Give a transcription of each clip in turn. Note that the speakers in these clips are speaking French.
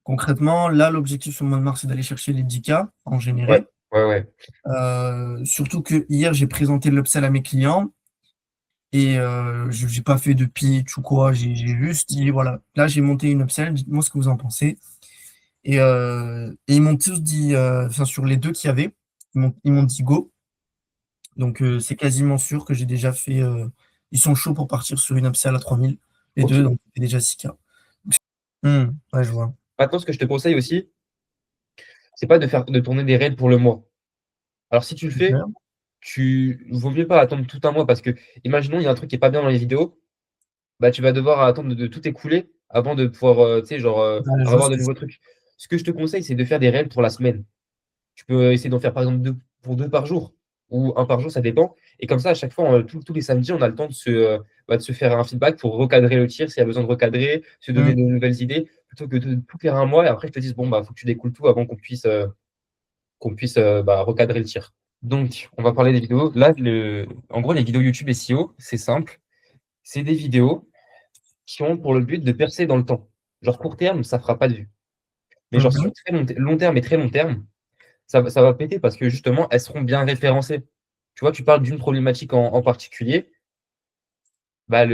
Concrètement, là, l'objectif sur le mois de mars, c'est d'aller chercher les 10K en Ouais, généré. ouais, ouais. Surtout que hier, j'ai présenté l'upsell à mes clients et je n'ai pas fait de pitch ou quoi. J'ai juste dit, voilà, là, j'ai monté une upsell, dites-moi ce que vous en pensez. Et ils m'ont tous dit, enfin, sur les deux qu'il y avait, ils m'ont dit go. Donc, c'est quasiment sûr que j'ai déjà fait. Ils sont chauds pour partir sur une upsell à 3000, les Ok. deux, donc c'est déjà 6K. Ouais, je vois. Maintenant, ce que je te conseille aussi, c'est pas de tourner des reels pour le mois. Alors, si tu le fais, Super. tu vaut mieux pas attendre tout un mois parce que, imaginons, il y a un truc qui est pas bien dans les vidéos, bah, tu vas devoir attendre de tout écouler avant de pouvoir, tu sais, genre, Ouais, je vois avoir ce de que c'est. nouveaux trucs. Ce que je te conseille, c'est de faire des reels pour la semaine. Tu peux essayer d'en faire par exemple deux par jour ou un par jour, ça dépend. Et comme ça, à chaque fois, tous les samedis, on a le temps de se faire un feedback pour recadrer le tir s'il y a besoin de recadrer, se donner de nouvelles idées, plutôt que de tout faire un mois et après, je te dis, bon, bah, faut que tu découles tout avant qu'on puisse recadrer le tir. Donc, on va parler des vidéos. Là, en gros, les vidéos YouTube SEO, c'est simple. C'est des vidéos qui ont pour le but de percer dans le temps. Genre court terme, ça fera pas de vue. Mais genre sur Mhm. très long terme et très long terme, ça va péter parce que justement, elles seront bien référencées. Tu vois, tu parles d'une problématique en particulier, bah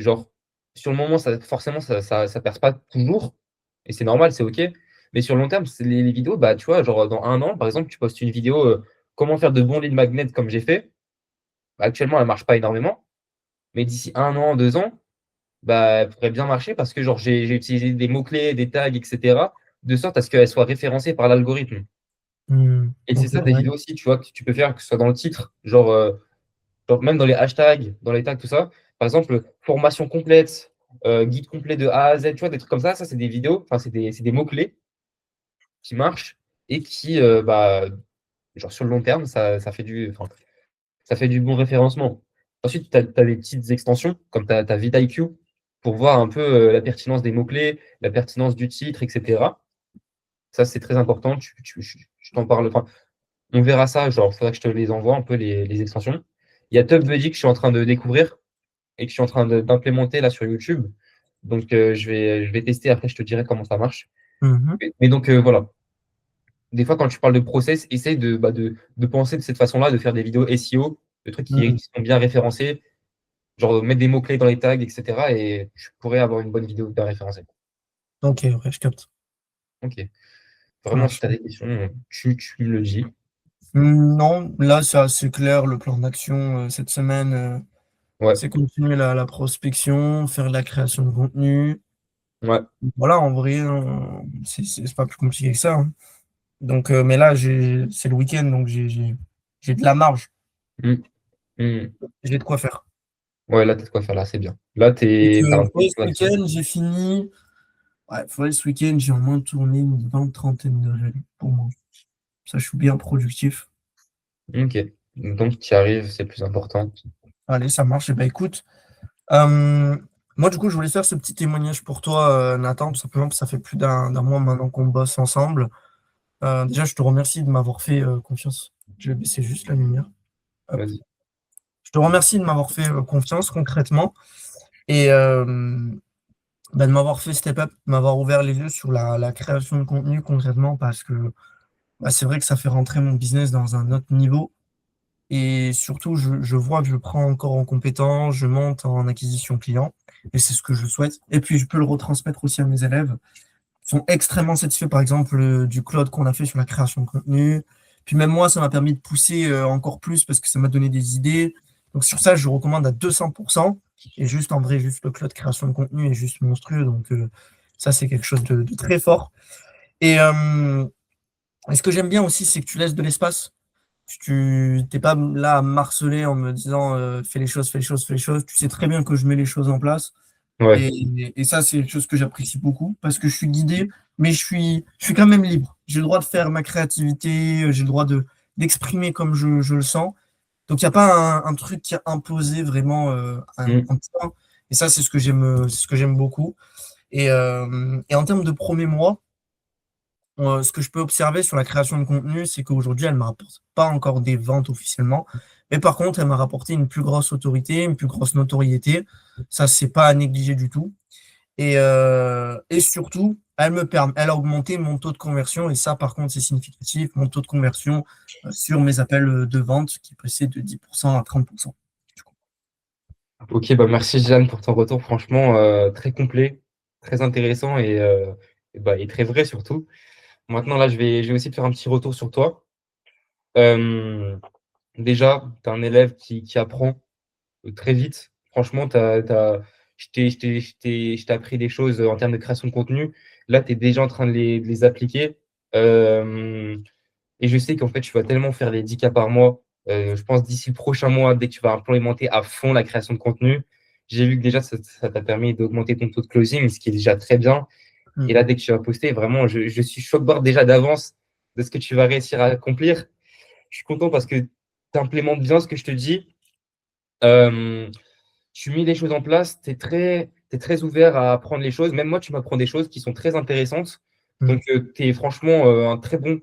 genre, sur le moment, forcément, ça perce pas toujours, et c'est normal, c'est OK. Mais sur le long terme, c'est les vidéos, bah, tu vois, genre dans un an, par exemple, tu postes une vidéo comment faire de bons lead magnets comme j'ai fait. Bah, actuellement, elle marche pas énormément, mais d'ici un an, 2 ans, bah, elle pourrait bien marcher parce que genre j'ai utilisé des mots-clés, des tags, etc., de sorte à ce qu'elle soit référencée par l'algorithme. Et c'est Ok, ça des ouais. vidéos aussi, tu vois, que tu peux faire, que ce soit dans le titre, genre même dans les hashtags, dans les tags, tout ça. Par exemple, formation complète, guide complet de A à Z, tu vois, des trucs comme ça, c'est des vidéos, enfin, c'est des mots-clés qui marchent et qui, genre sur le long terme, enfin, ça fait du bon référencement. Ensuite, tu as des petites extensions, comme tu as VidIQ, pour voir un peu la pertinence des mots-clés, la pertinence du titre, etc. Ça, c'est très important. Je t'en parle. Enfin, on verra ça. Genre, il faudra que je te les envoie un peu les extensions. Il y a TubBuddy que je suis en train de découvrir et que je suis en train d'implémenter là sur YouTube. Donc, je vais tester. Après, je te dirai comment ça marche. Mhm. Mais donc, voilà. Des fois, quand tu parles de process, essaye de penser de cette façon-là, de faire des vidéos SEO, de trucs qui sont bien référencés, genre mettre des mots-clés dans les tags, etc. Et tu pourrais avoir une bonne vidéo bien référencée. Ok, ouais, je capte. Ok. Ça Vraiment, si marche. tu as des questions, tu me le dis. Non, là, c'est assez clair. Le plan d'action cette semaine, Ouais, c'est continuer la prospection, faire de la création de contenu. ouais. Voilà, en vrai, c'est pas plus compliqué que ça, hein. Donc, mais là, c'est le week-end, donc j'ai de la marge. Mm, mm. J'ai de quoi faire. Ouais, là, t'as de quoi faire, là, c'est bien. Là, Donc, t'as un bon ce plan d'action. week-end, j'ai fini. Ouais, faudrait ce week-end, j'ai au moins tourné une 20-30aine de réels pour moi. Ça, je suis bien productif. Ok. Donc, tu y arrives, c'est le plus important. Allez, ça marche. Et bah écoute, euh, moi, du coup, je voulais faire ce petit témoignage pour toi, Nathan, tout simplement, parce que ça fait plus d'un mois maintenant qu'on bosse ensemble. Déjà, je te remercie de m'avoir fait confiance. Je vais baisser juste la lumière. Hop. Vas-y. Je te remercie de m'avoir fait confiance concrètement et bah, de m'avoir fait step up, de m'avoir ouvert les yeux sur la création de contenu concrètement parce que bah, c'est vrai que ça fait rentrer mon business dans un autre niveau. Et surtout, je vois que je prends encore en compétence, je monte en acquisition client, et c'est ce que je souhaite. Et puis, je peux le retransmettre aussi à mes élèves. Ils sont extrêmement satisfaits, par exemple, du cloud qu'on a fait sur la création de contenu. Puis même moi, ça m'a permis de pousser encore plus parce que ça m'a donné des idées. Donc sur ça, je recommande à 200%. Et juste en vrai, juste le cloud création de contenu est juste monstrueux. Donc ça, c'est quelque chose de très fort. Et ce que j'aime bien aussi, c'est que tu laisses de l'espace. Tu n'es pas là à marceler en me disant fais les choses, fais les choses, fais les choses. Tu sais très bien que je mets les choses en place. Ouais. Et ça, c'est quelque chose que j'apprécie beaucoup parce que je suis guidé, mais je suis quand même libre. J'ai le droit de faire ma créativité, j'ai le droit d'exprimer comme je le sens. Donc, il n'y a pas un truc qui a imposé vraiment Mm. un point. Et ça, c'est ce que j'aime beaucoup. Et en termes de premier mois, ce que je peux observer sur la création de contenu, c'est qu'aujourd'hui, elle ne me rapporte pas encore des ventes officiellement. Mais par contre, elle m'a rapporté une plus grosse autorité, une plus grosse notoriété. Ça, c'est pas à négliger du tout. Et surtout, elle a augmenté mon taux de conversion. Et ça, par contre, c'est significatif. Mon taux de conversion sur mes appels de vente qui passait de 10% à 30%. Ok, bah merci Jeanne pour ton retour, franchement très complet, très intéressant et très vrai surtout. Maintenant là, je vais aussi te faire un petit retour sur toi. Euh, Déjà, tu es un élève qui apprend très vite. Franchement, je t'ai appris des choses en termes de création de contenu. Là, tu es déjà en train de les appliquer. Euh, et je sais qu'en fait, tu vas tellement faire les 10 cas par mois. Je pense d'ici le prochain mois, dès que tu vas implémenter à fond la création de contenu, j'ai vu que déjà, ça t'a permis d'augmenter ton taux de closing, ce qui est déjà très bien. Et Mm. là, dès que tu vas poster, vraiment, je suis choqué déjà d'avance de ce que tu vas réussir à accomplir. Je suis content parce que tu implémentes bien ce que je te dis. Euh, Tu mets les choses en place, t'es très ouvert à apprendre les choses. Même moi, tu m'apprends des choses qui sont très intéressantes. Mm. Donc, tu es franchement un très bon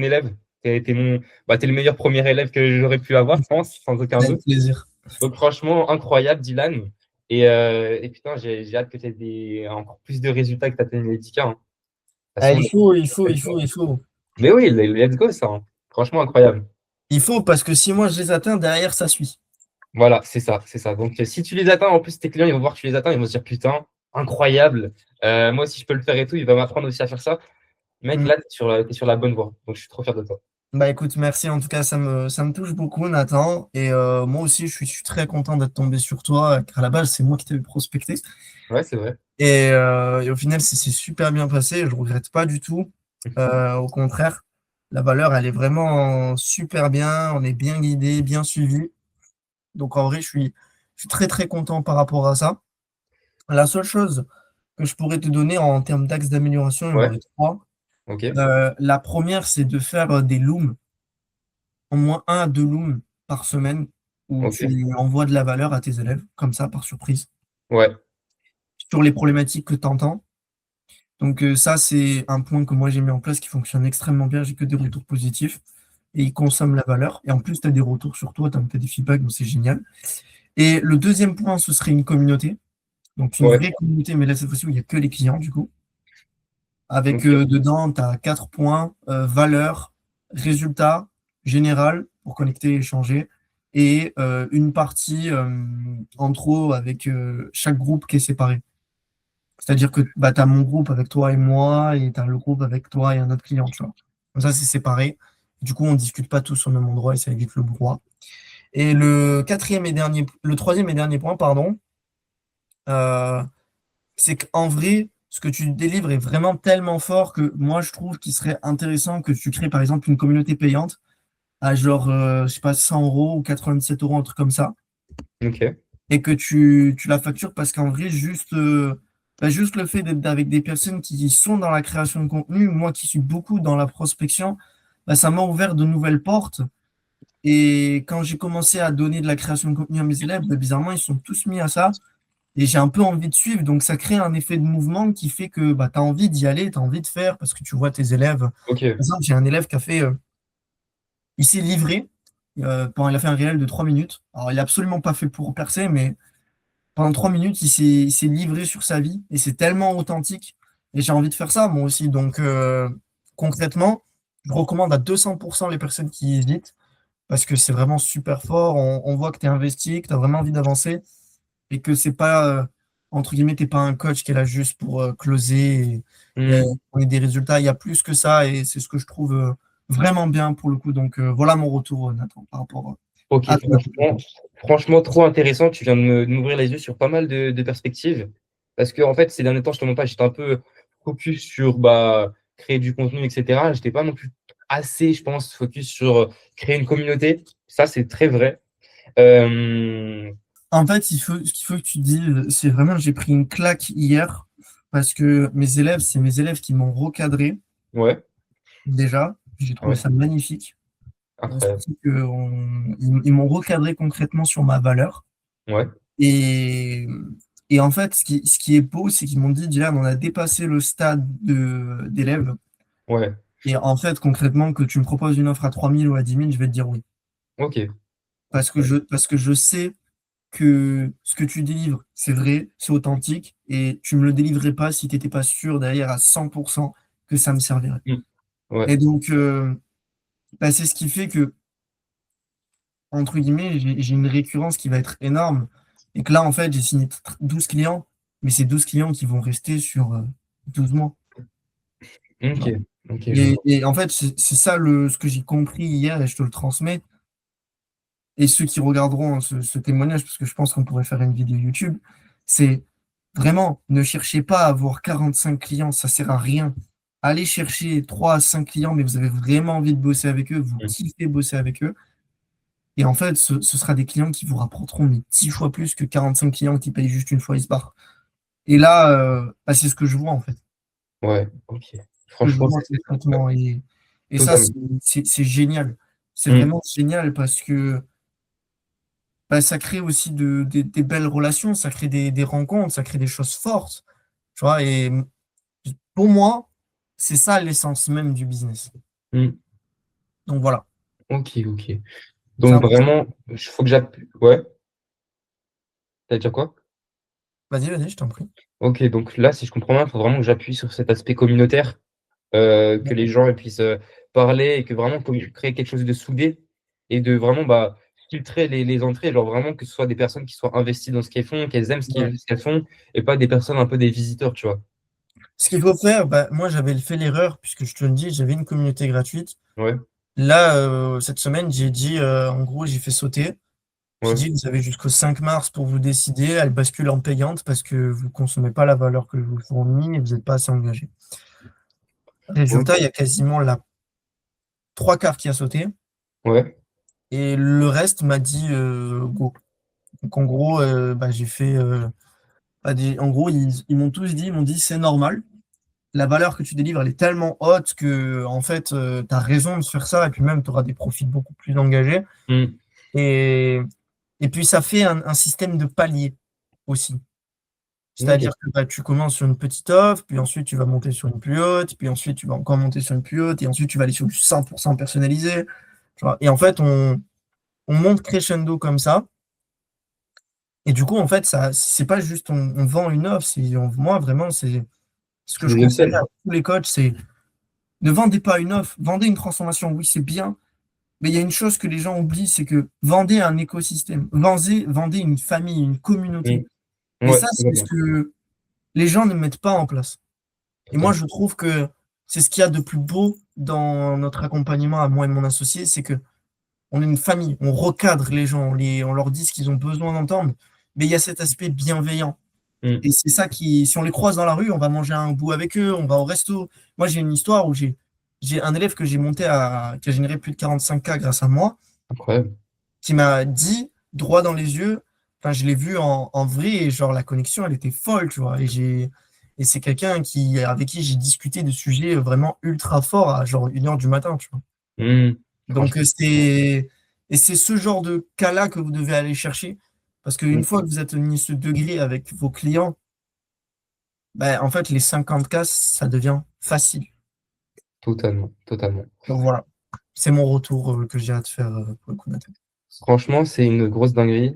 élève. T'es le meilleur premier élève que j'aurais pu avoir, je pense, sans aucun Avec doute. plaisir. Donc, franchement, incroyable, Dylan. Et putain, j'ai hâte que tu aies encore plus de résultats, que tu atteignes les 10K, hein. De toute Ah, façon, il faut. mais oui, let's go, ça, hein. Franchement, incroyable. Il faut parce que si moi je les atteins, derrière ça suit. Voilà, c'est ça, c'est ça. Donc, si tu les atteins, en plus, tes clients, ils vont voir que tu les atteins, ils vont se dire, putain, incroyable. Moi aussi, je peux le faire et tout. Il va m'apprendre aussi à faire ça. Mec, Mm. là, t'es sur la bonne voie. Donc, je suis trop fier de toi. Bah écoute, merci. En tout cas, ça me touche beaucoup, Nathan. Et moi aussi, je suis très content d'être tombé sur toi, car à la base, c'est moi qui t'avais prospecté. Ouais, c'est vrai. Et au final, c'est super bien passé. Je regrette pas du tout. Au contraire, la valeur, elle est vraiment super bien. On est bien guidé, bien suivi. Donc en vrai, je suis très très content par rapport à ça. La seule chose que je pourrais te donner en termes d'axes d'amélioration, il y en Ouais, aurait trois. ok, La première, c'est de faire des looms, au moins un à deux looms par semaine, où ok. tu envoies de la valeur à tes élèves, comme ça, par surprise, Ouais, sur les problématiques que tu entends. Donc ça, c'est un point que moi j'ai mis en place qui fonctionne extrêmement bien. J'ai que des retours positifs et ils consomment la valeur. Et en plus, tu as des retours sur toi, tu as des feedbacks, donc c'est génial. Et le deuxième point, ce serait une communauté. Donc une ouais, vraie communauté, mais là, cette fois-ci, où il n'y a que les clients, du coup. Avec ok, dedans, tu as quatre points, valeur, résultat, général, pour connecter et échanger. Et une partie en trop avec chaque groupe qui est séparé. C'est-à-dire que bah, tu as mon groupe avec toi et moi, et tu as le groupe avec toi et un autre client, tu vois. Comme ça, c'est séparé. Du coup, on ne discute pas tous au même endroit et ça évite le brouhaha. Et le troisième et dernier point, pardon, euh, c'est qu'en vrai, ce que tu délivres est vraiment tellement fort que moi, je trouve qu'il serait intéressant que tu crées, par exemple, une communauté payante à genre, je sais pas, 100 euros ou 97 euros, un truc comme ça, ok. et que tu la factures parce qu'en vrai, juste le fait d'être avec des personnes qui sont dans la création de contenu, moi qui suis beaucoup dans la prospection, bah, ça m'a ouvert de nouvelles portes. Et quand j'ai commencé à donner de la création de contenu à mes élèves, bah, bizarrement, ils sont tous mis à ça. Et j'ai un peu envie de suivre. Donc, ça crée un effet de mouvement qui fait que bah, tu as envie d'y aller, tu as envie de faire parce que tu vois tes élèves. Par Ok, exemple, j'ai un élève qui a fait, il s'est livré il a fait un réel de 3 minutes. Alors, il n'a absolument pas fait pour percer, mais pendant 3 minutes, il s'est livré sur sa vie et c'est tellement authentique. Et j'ai envie de faire ça, moi aussi. Donc, concrètement, je recommande à 200% les personnes qui hésitent parce que c'est vraiment super fort. On voit que tu es investi, que tu as vraiment envie d'avancer et que c'est pas, entre guillemets, t'es pas un coach qui est là juste pour closer et Hmm. donner des résultats. Il y a plus que ça et c'est ce que je trouve vraiment bien pour le coup. Donc, voilà mon retour, Nathan, par rapport Ok, à ton franchement, trop intéressant. Tu viens de m'ouvrir les yeux sur pas mal de perspectives. Parce que, en fait, ces derniers temps, je te mens pas, j'étais un peu focus sur créer du contenu, etc. J'étais pas non plus assez, je pense, focus sur créer une communauté. Ça, c'est très vrai. Euh, En fait, ce qu'il faut que tu te dises, c'est vraiment, j'ai pris une claque hier parce que c'est mes élèves qui m'ont recadré ouais, déjà. J'ai trouvé ouais, ça magnifique. incroyable. Surtout qu'ils m'ont recadré concrètement sur ma valeur. Ouais, Et, et en fait, ce qui est beau, c'est qu'ils m'ont dit, Dylan, on a dépassé le stade d'élèves. ouais, Et en fait, concrètement, que tu me proposes une offre à 3 000 ou à 10 000, je vais te dire oui. ok. Parce que je sais. que ce que tu délivres, c'est vrai, c'est authentique, et tu me le délivrerais pas si tu n'étais pas sûr derrière à 100% que ça me servirait. Mm. Ouais. Et donc, bah, c'est ce qui fait que, entre guillemets, j'ai une récurrence qui va être énorme. Et que là, en fait, j'ai signé 12 clients, mais c'est 12 clients qui vont rester sur 12 mois. Tu Ok. vois. Ok, je vois. Et en fait, c'est ça ce que j'ai compris hier et je te le transmets. Et ceux qui regarderont hein, ce témoignage, parce que je pense qu'on pourrait faire une vidéo YouTube, c'est vraiment, ne cherchez pas à avoir 45 clients, ça sert à rien. Allez chercher 3 à 5 clients, mais vous avez vraiment envie de bosser avec eux, vous Mm. kiffez bosser avec eux. Et en fait, ce sera des clients qui vous rapporteront mais 10 fois plus que 45 clients qui payent juste une fois, ils se barrent. Et là, bah, c'est ce que je vois en fait. Ouais, ok. Ce que je Franchement, vois ouais, concrètement. Et ça, totalement. c'est génial. C'est Mm. vraiment génial parce que bah, ça crée aussi des belles relations, ça crée des rencontres, ça crée des choses fortes. Tu vois, et pour moi, c'est ça l'essence même du business. Mm. Donc voilà, Ok, ok. c'est Donc important. vraiment, il faut que j'appuie. Ouais, t'as dire quoi? Vas-y, vas-y, je t'en prie. Ok, donc là, si je comprends bien, il faut vraiment que j'appuie sur cet aspect communautaire, que les gens puissent parler et que vraiment créer quelque chose de soudé et de vraiment bah, filtrer les entrées, genre vraiment que ce soit des personnes qui soient investies dans ce qu'elles font, qu'elles aiment Ouais. ce qu'elles font et pas des personnes un peu des visiteurs, tu vois. Ce qu'il faut faire, bah, moi j'avais fait l'erreur, puisque je te le dis, j'avais une communauté gratuite. Ouais, Là, cette semaine, j'ai dit, en gros, j'ai fait sauter. J'ai ouais, dit, vous avez jusqu'au 5 mars pour vous décider. Elle bascule en payante parce que vous ne consommez pas la valeur que je vous fournis et vous n'êtes pas assez engagé. Résultat, il y ok, a quasiment la trois quarts qui a sauté ouais, et le reste m'a dit go. Donc en gros, bah, j'ai fait. Bah, en gros, ils m'ont tous dit, ils m'ont dit c'est normal. La valeur que tu délivres, elle est tellement haute que en fait, tu as raison de faire ça et puis même, tu auras des profits beaucoup plus engagés. hmm, Et, et puis, ça fait un système de palier aussi. ok, C'est-à-dire que bah, tu commences sur une petite offre, puis ensuite tu vas monter sur une plus haute, puis ensuite tu vas encore monter sur une plus haute, et ensuite tu vas aller sur du 100% personnalisé. Tu vois. Et en fait, on monte crescendo comme ça. Et du coup, en fait, ça, c'est pas juste on vend une offre, moi vraiment, c'est ce que c'est je des conseille à upsells. tous les coachs, c'est ne vendez pas une offre, vendez une transformation. Oui, c'est bien, mais il y a une chose que les gens oublient, c'est que vendez un écosystème, vendez une famille, une Hmm, communauté. Et ouais, ça, c'est ce complètement. que les gens ne mettent pas en place. Et moi, Totalement. je trouve que c'est ce qu'il y a de plus beau dans notre accompagnement à moi et mon associé, c'est que on est une famille, on recadre les gens, on leur dit ce qu'ils ont besoin d'entendre, mais il y a cet aspect bienveillant. Hmm, Et c'est ça qui, si on les croise dans la rue, on va manger un bout avec eux, on va au resto. Moi, j'ai une histoire où j'ai un élève que j'ai monté qui a généré plus de 45K grâce à moi, incroyable. qui m'a dit droit dans les yeux, enfin, je l'ai vu en vrai et genre la connexion, elle était folle, tu vois. Et c'est quelqu'un avec qui j'ai discuté de sujets vraiment ultra forts à genre 1 heure du matin, tu vois. Hmm, Donc, franchement, et c'est ce genre de cas-là que vous devez aller chercher. Parce qu'une hmm, fois que vous atteignez ce degré avec vos clients, ben, en fait, les 50 cas, ça devient facile. totalement, totalement. Donc voilà, c'est mon retour que j'ai à te faire pour le coup, Nathan. Franchement, c'est une grosse dinguerie.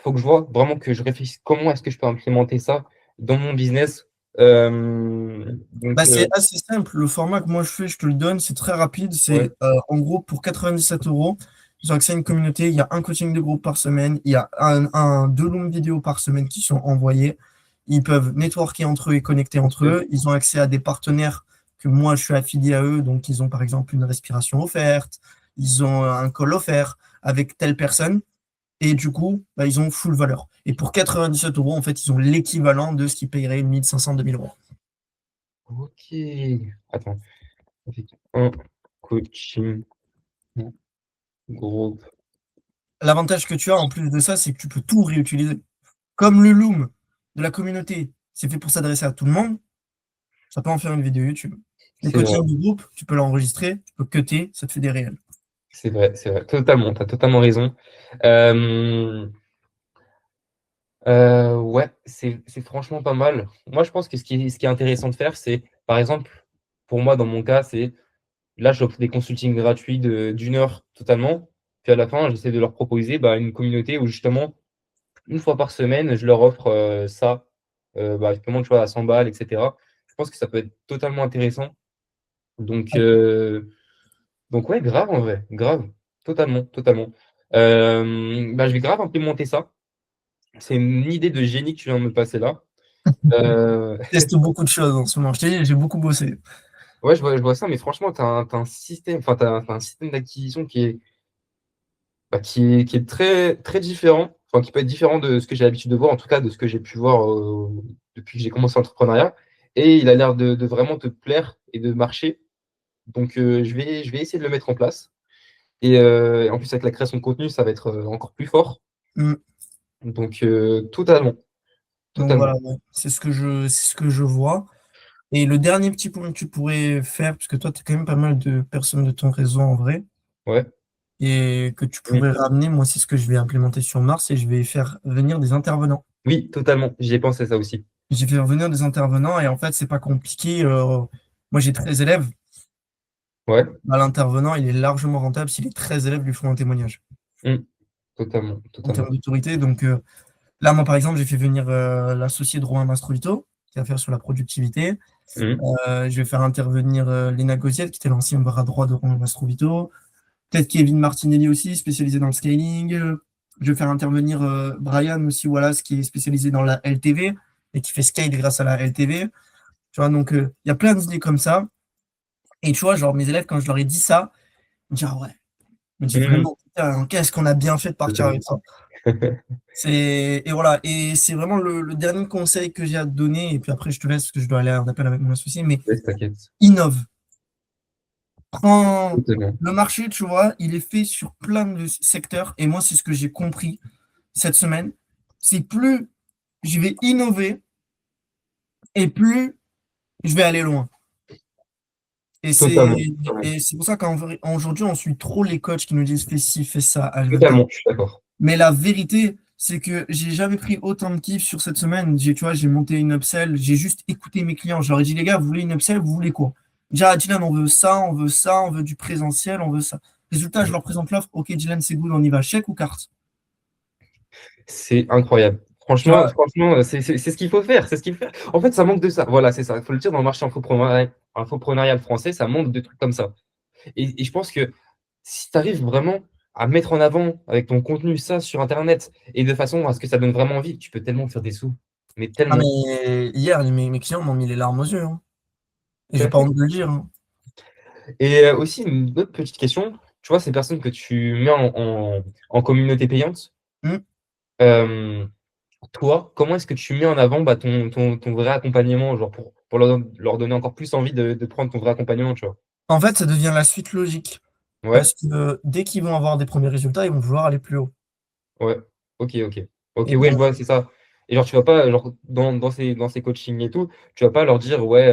Faut que je vois vraiment que je réfléchisse comment est-ce que je peux implémenter ça dans mon business. Bah, c'est assez simple. Le format que moi je fais, je te le donne, c'est très rapide. Ouais, C'est en gros pour 97 euros. Ils ont accès à une communauté. Il y a un coaching de groupe par semaine. Il y a deux longues vidéos par semaine qui sont envoyées. Ils peuvent networker entre eux et connecter entre ok, eux. Ils ont accès à des partenaires que moi je suis affilié à eux. Donc ils ont par exemple une respiration offerte. Ils ont un call offert avec telle personne. Et du coup, bah, ils ont full valeur. Et pour 97 euros, en fait, ils ont l'équivalent de ce qu'ils paieraient 1500, 2000 euros. ok. Attends, avec un coaching groupe. L'avantage que tu as en plus de ça, c'est que tu peux tout réutiliser. Comme le Loom de la communauté, c'est fait pour s'adresser à tout le monde, ça peut en faire une vidéo YouTube. Le C'est vrai, coaching du groupe, tu peux l'enregistrer, tu peux cutter, ça te fait des réels. c'est vrai, c'est vrai. Totalement, tu as totalement raison. Euh, ouais, c'est franchement pas mal. Moi, je pense que ce qui est intéressant de faire, c'est, par exemple, pour moi, dans mon cas, c'est là, j'offre des consultings gratuits d'une heure totalement. Puis à la fin, j'essaie de leur proposer bah, une communauté où justement, une fois par semaine, je leur offre ça, justement, tu vois, à 100 balles, etc. Je pense que ça peut être totalement intéressant. Donc, ouais, grave en vrai, grave, totalement, totalement. Je vais grave implémenter ça. C'est une idée de génie que tu viens de me passer là. Euh, Je teste beaucoup de choses en ce moment. Je t'ai dit, j'ai beaucoup bossé. ouais, je vois ça, mais franchement, t'as un système, enfin, t'as un système d'acquisition qui est très, très différent, enfin, qui peut être différent de ce que j'ai l'habitude de voir, en tout cas de ce que j'ai pu voir depuis que j'ai commencé l'entrepreneuriat. Et il a l'air de vraiment te plaire et de marcher. Donc, je vais essayer de le mettre en place. Et en plus, avec la création de contenu, ça va être encore plus fort. Mm. Donc, totalement, Donc totalement. voilà, ouais. C'est ce que je vois. Et le dernier petit point que tu pourrais faire, parce que toi, tu as quand même pas mal de personnes de ton réseau en vrai, Ouais. et que tu Mm. pourrais ramener, moi, c'est ce que je vais implémenter sur Mars, et je vais faire venir des intervenants. Oui, totalement. J'y ai pensé ça aussi. J'ai fait venir des intervenants, et en fait, c'est pas compliqué. Moi, j'ai 13 élèves. Ouais. Bah, l'intervenant, il est largement rentable si les 13 élèves lui font un témoignage Mm. Totalement, en termes totalement. d'autorité. Donc là, moi, par exemple, j'ai fait venir l'associé de Romain Mastroito, qui va faire sur la productivité. Mm. Je vais faire intervenir Léna Gauziette, qui était l'ancien bras droit de Romain Mastroito. Peut-être Kevin Martinelli aussi, spécialisé dans le scaling. Je vais faire intervenir Brian aussi, voilà, ce qui est spécialisé dans la LTV et qui fait scale grâce à la LTV. Tu vois, donc il y a plein d'idées comme ça. Et tu vois, genre mes élèves, quand je leur ai dit ça, ils me disent, ah ouais, ils me disent Mm. vraiment, putain, qu'est-ce qu'on a bien fait de partir avec Totalement. ça. Et voilà, et c'est vraiment le dernier conseil que j'ai à te donner. Et puis après, je te laisse parce que je dois aller à un appel avec mon associé. Mais Ouais, t'inquiète. innove. Prends Totalement. le marché, tu vois, il est fait sur plein de secteurs. Et moi, c'est ce que j'ai compris cette semaine. C'est plus je vais innover et plus je vais aller loin. Et Totalement. c'est Totalement. et c'est pour ça qu'aujourd'hui, on suit trop les coachs qui nous disent fais ci, fais ça, H24. Totalement, je suis d'accord. Mais la vérité, c'est que j'ai jamais pris autant de kiff sur cette semaine. Tu vois, j'ai monté une upsell, j'ai juste écouté mes clients. Je leur ai dit, les gars, vous voulez une upsell, vous voulez quoi? Déjà, ah, Dylan, on veut ça, on veut ça, on veut du présentiel, on veut ça. Résultat, je leur présente l'offre. Ok, Dylan, c'est good, on y va. Chèque ou carte? C'est incroyable. Tu Franchement, vois, franchement, c'est ce qu'il faut faire. C'est ce qu'il faut faire. En fait, ça manque de ça. Voilà, c'est ça. Il faut le dire dans le marché infopreneurial français, ça manque de trucs comme ça. Et je pense que si tu arrives vraiment à mettre en avant avec ton contenu ça sur Internet et de façon à ce que ça donne vraiment envie, tu peux tellement faire des sous. Mais ah, tellement. mais hier, mes clients m'ont mis les larmes aux yeux, hein. Et j'ai pas Tout honte de le dire, hein. Et aussi, une autre petite question. Tu vois, ces personnes que tu mets en communauté payante, Hmm. euh, toi, comment est-ce que tu mets en avant ton vrai accompagnement, genre pour leur donner encore plus envie de prendre ton vrai accompagnement, tu vois? En fait, ça devient la suite logique. Ouais, Parce que dès qu'ils vont avoir des premiers résultats, ils vont vouloir aller plus haut. ouais. Ok, ok. Ok, Et ouais, je ben, vois, c'est ça. Et genre, tu vas pas, genre, dans ces coachings et tout, tu vas pas leur dire, ouais,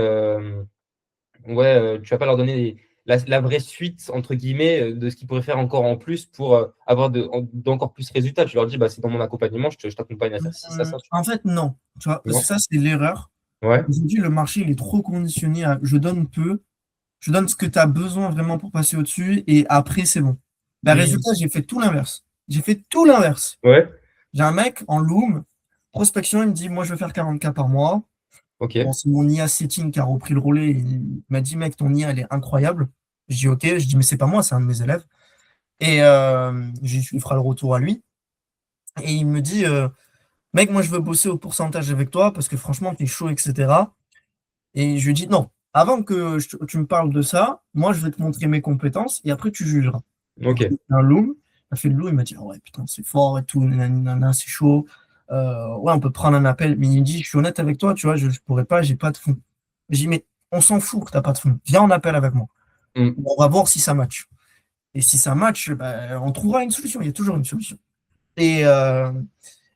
ouais, tu vas pas leur donner la vraie suite, entre guillemets, de ce qu'ils pourraient faire encore en plus pour avoir d'encore plus résultats. Tu leur dis, bah, c'est dans mon accompagnement, je t'accompagne à faire ci, ça, ça. en fait, non. Tu vois, parce que Non? ça, c'est l'erreur. Ouais. Aujourd'hui, le marché, il est trop conditionné à je donne peu, je donne ce que tu as besoin vraiment pour passer au-dessus, et après, c'est bon. Ben, Hmm. résultat, j'ai fait tout l'inverse. J'ai fait tout l'inverse. Ouais. J'ai un mec en Loom, prospection, il me dit, moi, je veux faire 40K par mois. Ok. Bon, c'est mon IA setting qui a repris le relais. Il m'a dit, mec, ton IA, elle est incroyable. Je dis, ok. Je dis, mais c'est pas moi, c'est un de mes élèves. Et il fera le retour à lui. Et il me dit, mec, moi, je veux bosser au pourcentage avec toi parce que franchement, t'es chaud, etc. Et je lui dis, non, avant que tu me parles de ça, moi, je vais te montrer mes compétences et après, tu jugeras. Du coup, Ok. il a fait un loom. Il a fait le loom, il m'a dit, ah ouais, putain, c'est fort et tout, nanani, nanana, c'est chaud. Ouais, on peut prendre un appel. Mais il me dit, je suis honnête avec toi, tu vois, je pourrais pas, j'ai pas de fond. Je dis, mais on s'en fout que t'as pas de fond. Viens en appel avec moi. Hmm. On va voir si ça match. Et si ça match, ben, on trouvera une solution. Il y a toujours une solution. Et, euh,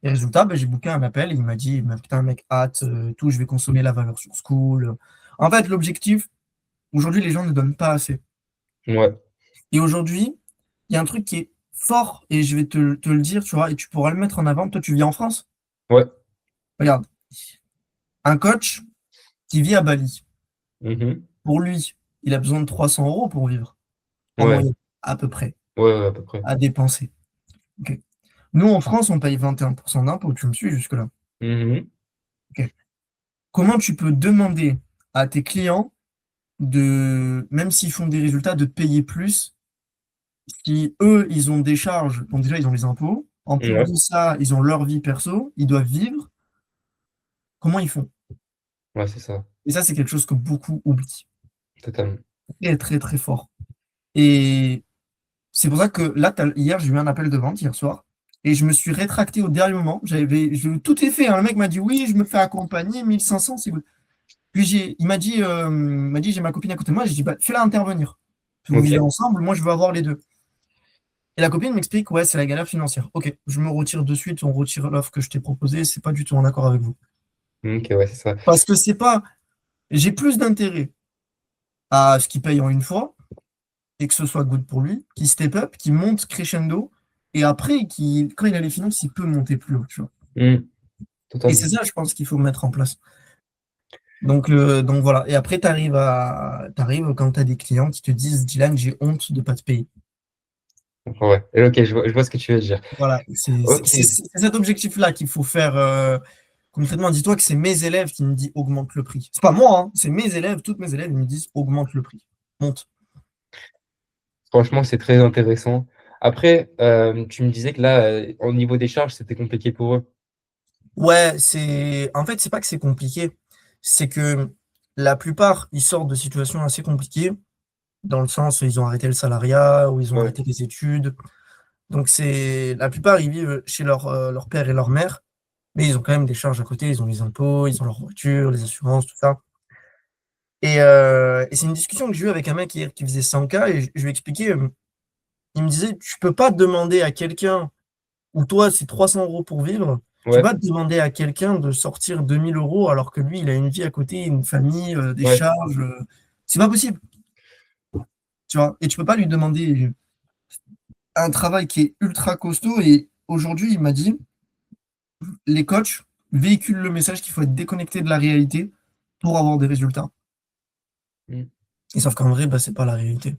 et résultat, ben, j'ai booké un appel et il m'a dit, ben, putain, mec, hâte, tout, je vais consommer la valeur sur School. En fait, l'objectif, aujourd'hui, les gens ne donnent pas assez. Ouais. Et aujourd'hui, il y a un truc qui est fort et je vais te le dire, tu vois, et tu pourras le mettre en avant. Toi, tu vis en France. Ouais. Regarde, un coach qui vit à Bali, Mhm. pour lui, il a besoin de 300 euros pour vivre, en Ouais. moyenne, à peu près, Ouais, ouais, à peu près. à dépenser. Ok. Nous, en France, on paye 21% d'impôts. Tu me suis jusque-là. Mhm. Ok. Comment tu peux demander à tes clients même s'ils font des résultats, de te payer plus si eux, ils ont des charges, donc déjà, ils ont les impôts. En plus Ouais, de ça, ils ont leur vie perso, ils doivent vivre. Comment ils font? ouais, c'est ça, Et ça, c'est quelque chose que beaucoup oublient. totalement. Très, très, très fort. Et c'est pour ça que là, hier, j'ai eu un appel de vente hier soir. Et je me suis rétracté au dernier moment. Tout est fait, hein. Le mec m'a dit oui, je me fais accompagner, 1500, c'est good. Puis il m'a dit, j'ai ma copine à côté de moi. J'ai dit, bah, fais-la intervenir. Vous Ok, vivez ensemble, moi, je veux avoir les deux. Et la copine m'explique, ouais, c'est la galère financière. Ok, je me retire de suite, on retire l'offre que je t'ai proposée, c'est pas du tout en accord avec vous. ok, ouais, c'est ça. Parce que c'est pas, j'ai plus d'intérêt à ce qu'il paye en une fois et que ce soit good pour lui, qui step up, qui monte crescendo, et après, quand il a les finances, il peut monter plus haut, tu vois. Mhm. Et Totalement. c'est ça, je pense, qu'il faut mettre en place. Donc voilà. Et après, t'arrives quand tu as des clients qui te disent, Dylan, j'ai honte de pas te payer. Ouais, ok, je vois ce que tu veux dire. Voilà, c'est c'est- Ok, c'est- c'est cet objectif-là qu'il faut faire. Concrètement, dis-toi que c'est mes élèves qui me disent augmente le prix. C'est pas moi, hein, c'est mes élèves, toutes mes élèves, ils me disent augmente le prix. Monte. franchement, c'est très intéressant. Après, tu me disais que là, au niveau des charges, c'était compliqué pour eux. Ouais, en fait, c'est pas que c'est compliqué, c'est que la plupart, ils sortent de situations assez compliquées, dans le sens où ils ont arrêté le salariat, ou ils ont Ouais, arrêté les études. Donc la plupart, ils vivent chez leur père et leur mère, mais ils ont quand même des charges à côté, ils ont les impôts, ils ont leur voiture, les assurances, tout ça. Et c'est une discussion que j'ai eue avec un mec hier qui faisait 100K, et je lui ai expliqué, il me disait, tu peux pas demander à quelqu'un, ou toi, c'est 300 euros pour vivre, tu peux ouais, pas demander à quelqu'un de sortir 2000 euros alors que lui, il a une vie à côté, une famille, des ouais. charges. C'est pas possible, tu vois. Et tu peux pas lui demander un travail qui est ultra costaud. Et aujourd'hui, il m'a dit, les coachs véhiculent le message qu'il faut être déconnecté de la réalité pour avoir des résultats. Mm. Et sauf qu'en vrai, bah, c'est pas la réalité.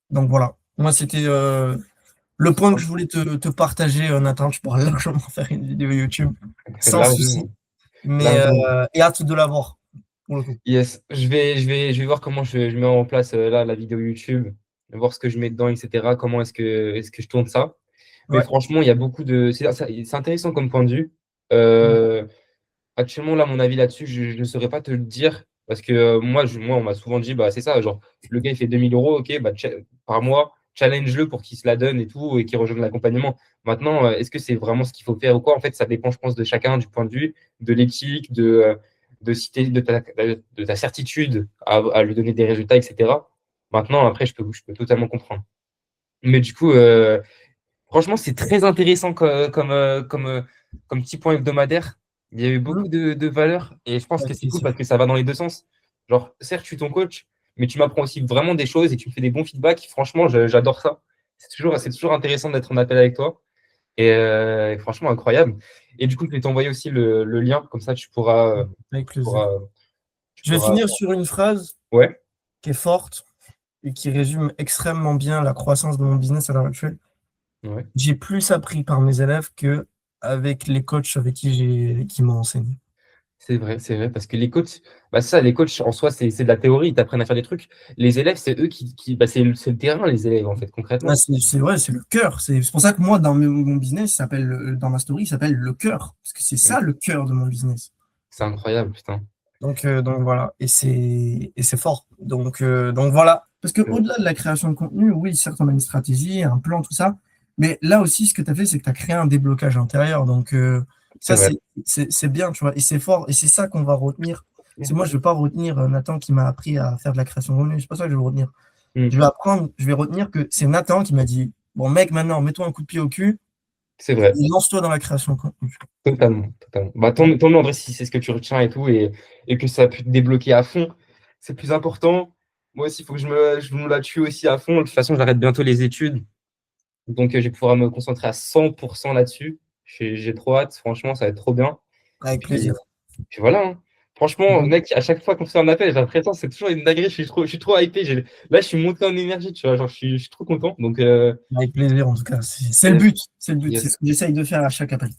Donc voilà. Moi, c'était le point que je voulais te partager, Nathan. Tu pourras largement faire une vidéo YouTube sans souci. Largement, Mais largement. et hâte de la voir, pour le coup. Yes, je vais voir comment je mets en place là la vidéo YouTube, voir ce que je mets dedans, etc. Comment est-ce que je tourne ça. Mais Ouais. franchement, il y a beaucoup de. C'est intéressant comme point de vue. Euh, Actuellement, là, mon avis là-dessus, je ne saurais pas te le dire. Parce que moi, on m'a souvent dit, bah, c'est ça, genre, le gars, il fait 2000 euros, ok, bah, par mois, challenge-le pour qu'il se la donne et tout, et qu'il rejoigne l'accompagnement. Maintenant, est-ce que c'est vraiment ce qu'il faut faire ou quoi? En fait, ça dépend, je pense, de chacun, du point de vue, de l'éthique, de ta certitude à lui donner des résultats, etc. Maintenant, après, je peux totalement comprendre. Mais du coup, franchement, c'est très intéressant comme petit point hebdomadaire. Il y a eu beaucoup Mhm. de valeurs et je pense que Avec c'est cool parce plaisir. que ça va dans les deux sens. Genre, certes, je suis ton coach, mais tu m'apprends aussi vraiment des choses et tu me fais des bons feedbacks. Franchement, j'adore ça. C'est toujours intéressant d'être en appel avec toi et franchement, incroyable. Et du coup, je vais t'envoyer aussi le lien, comme ça, Avec tu pourras, plaisir. tu Je vais pourras. finir sur une phrase Ouais, qui est forte et qui résume extrêmement bien la croissance de mon business à l'heure actuelle. ouais. J'ai plus appris par mes élèves que avec les coachs avec qui m'ont enseigné. C'est vrai, parce que les coachs, bah ça, les coachs en soi, c'est de la théorie, ils t'apprennent à faire des trucs. Les élèves, c'est eux bah, c'est le terrain, les élèves, en fait, Ah, concrètement. c'est vrai, c'est le cœur. C'est pour ça que moi, dans mon business, dans ma story, il s'appelle le cœur. Parce que c'est Mm. ça le cœur de mon business. C'est incroyable, putain. Donc voilà. Et c'est fort. Donc voilà. Parce que Mm. au-delà de la création de contenu, oui, certes, on a une stratégie, un plan, tout ça. Mais là aussi, ce que tu as fait, c'est que tu as créé un déblocage intérieur. Donc C'est ça, vrai. c'est bien, tu vois. Et c'est fort. Et c'est ça qu'on va retenir. C'est moi, je ne vais pas retenir Nathan qui m'a appris à faire de la création de contenu. C'est pas ça que je vais retenir. Mm. Je vais retenir que c'est Nathan qui m'a dit, bon mec, maintenant, mets-toi un coup de pied au cul C'est vrai. et lance-toi dans la création de contenu. Totalement, totalement. Bah, Voilà. tant mieux, en vrai, si c'est ce que tu retiens et tout, et que ça a pu te débloquer à fond, c'est plus important. Moi aussi, il faut que je me la tue aussi à fond. De toute façon, j'arrête bientôt les études. Donc, je vais pouvoir me concentrer à 100% là-dessus. J'ai trop hâte, franchement, ça va être trop bien. Avec Puis, plaisir. puis voilà, hein. Franchement, mec, à chaque fois qu'on fait un appel, j'ai l'impression que c'est toujours une dinguerie. Je suis trop hypé. Là, je suis monté en énergie, tu vois. Genre, je suis trop content. Donc, Avec plaisir, en tout cas. C'est le yes, but. C'est le but. C'est yes. ce que j'essaye de faire à chaque appel.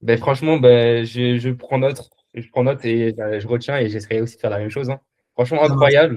Ben, franchement, ben, je prends note. Je prends note et je retiens et j'essaierai aussi de faire la même chose, hein. Franchement, Ça marche. incroyable.